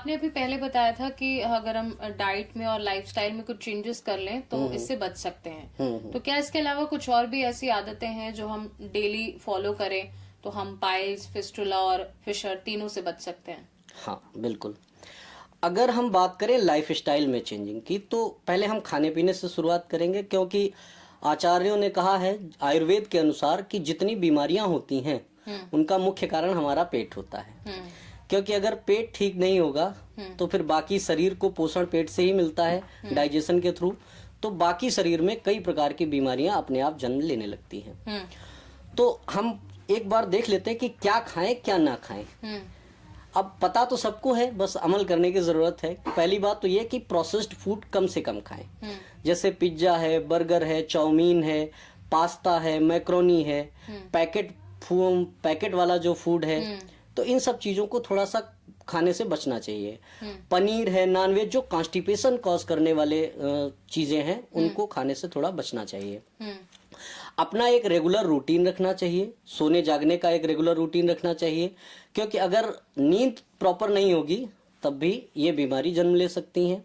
आपने अभी पहले बताया था कि अगर हम डाइट में और लाइफस्टाइल में कुछ चेंजेस कर लें तो इससे बच सकते हैं। तो क्या इसके अलावा कुछ और भी ऐसी आदतें हैं जो हम डेली फॉलो करें तो हम पाइल्स, फिस्टुला और फिशर तीनों से बच सकते हैं? हाँ बिल्कुल। अगर हम बात करें लाइफस्टाइल में चेंजिंग की, तो पहले हम खाने पीने से शुरुआत करेंगे, क्योंकि आचार्यों ने कहा है आयुर्वेद के अनुसार कि जितनी बीमारियां होती हैं उनका मुख्य कारण हमारा पेट होता है। क्योंकि अगर पेट ठीक नहीं होगा तो फिर बाकी शरीर को पोषण पेट से ही मिलता है, डाइजेशन के थ्रू। तो बाकी शरीर में कई प्रकार की बीमारियां अपने आप जन्म लेने लगती हैं। तो हम एक बार देख लेते हैं कि क्या खाएं क्या ना खाएं। अब पता तो सबको है, बस अमल करने की जरूरत है। पहली बात तो ये कि प्रोसेस्ड फूड कम से कम खाएं। जैसे पिज्जा है, बर्गर है, चाउमीन है, पास्ता है, मैक्रोनी है, पैकेट वाला जो फूड है, तो इन सब चीजों को थोड़ा सा खाने से बचना चाहिए। पनीर है, नॉनवेज, जो कॉन्स्टिपेशन कॉज करने वाले चीजें हैं, उनको खाने से थोड़ा बचना चाहिए। अपना एक रेगुलर रूटीन रखना चाहिए, सोने जागने का एक रेगुलर रूटीन रखना चाहिए, क्योंकि अगर नींद प्रॉपर नहीं होगी तब भी ये बीमारी जन्म ले सकती हैं।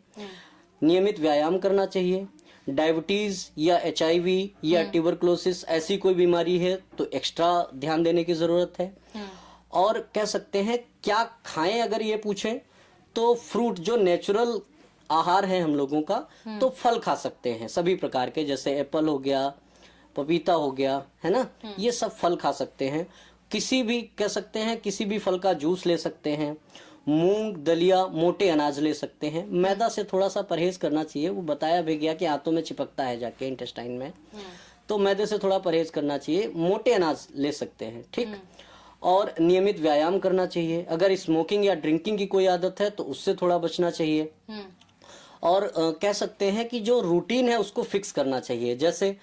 नियमित व्यायाम करना चाहिए। डायबिटीज या HIV या ट्यूबरकुलोसिस ऐसी कोई बीमारी है तो एक्स्ट्रा ध्यान देने की जरूरत है। और कह सकते हैं क्या खाएं, अगर ये पूछें तो फ्रूट जो नेचुरल आहार है हम लोगों का, तो फल खा सकते हैं सभी प्रकार के, जैसे एप्पल हो गया, पपीता हो गया, है ना, ये सब फल खा सकते हैं। किसी भी कह सकते हैं किसी भी फल का जूस ले सकते हैं। मूंग, दलिया, मोटे अनाज ले सकते हैं। मैदा से थोड़ा सा परहेज करना चाहिए, वो बताया भी गया कि आंतों में चिपकता है जाके इंटेस्टाइन में, तो मैदे से थोड़ा परहेज करना चाहिए। मोटे अनाज ले सकते हैं, ठीक। और नियमित व्यायाम करना चाहिए। अगर स्मोकिंग या ड्रिंकिंग की कोई आदत है तो उससे थोड़ा बचना चाहिए। और कह सकते हैं कि जो रूटीन है उसको फिक्स करना चाहिए। जैसे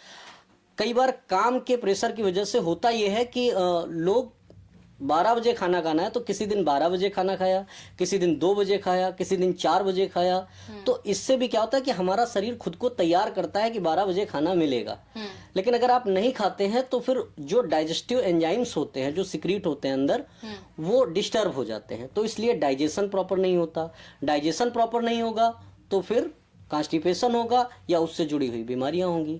कई बार काम के प्रेशर की वजह से होता यह है कि लोग 12 बजे खाना खाना है तो किसी दिन 12 बजे खाना खाया, किसी दिन 2 बजे खाया, किसी दिन 4 बजे खाया। तो इससे भी क्या होता है कि हमारा शरीर खुद को तैयार करता है कि 12 बजे खाना मिलेगा। लेकिन अगर आप नहीं खाते हैं तो फिर जो डाइजेस्टिव एंजाइम्स होते हैं, जो सिक्रीट होते हैं अंदर, वो डिस्टर्ब हो जाते हैं। तो इसलिए डाइजेशन प्रॉपर नहीं होता। डाइजेशन प्रॉपर नहीं होगा तो फिर कॉन्स्टिपेशन होगा या उससे जुड़ी हुई बीमारियां होंगी।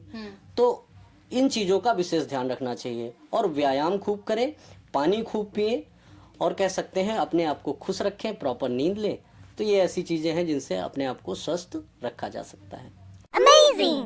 तो इन चीजों का विशेष ध्यान रखना चाहिए। और व्यायाम खूब करें, पानी खूब पिए, और कह सकते हैं अपने आप को खुश रखें, प्रॉपर नींद लें। तो ये ऐसी चीजें हैं जिनसे अपने आप को स्वस्थ रखा जा सकता है। Amazing!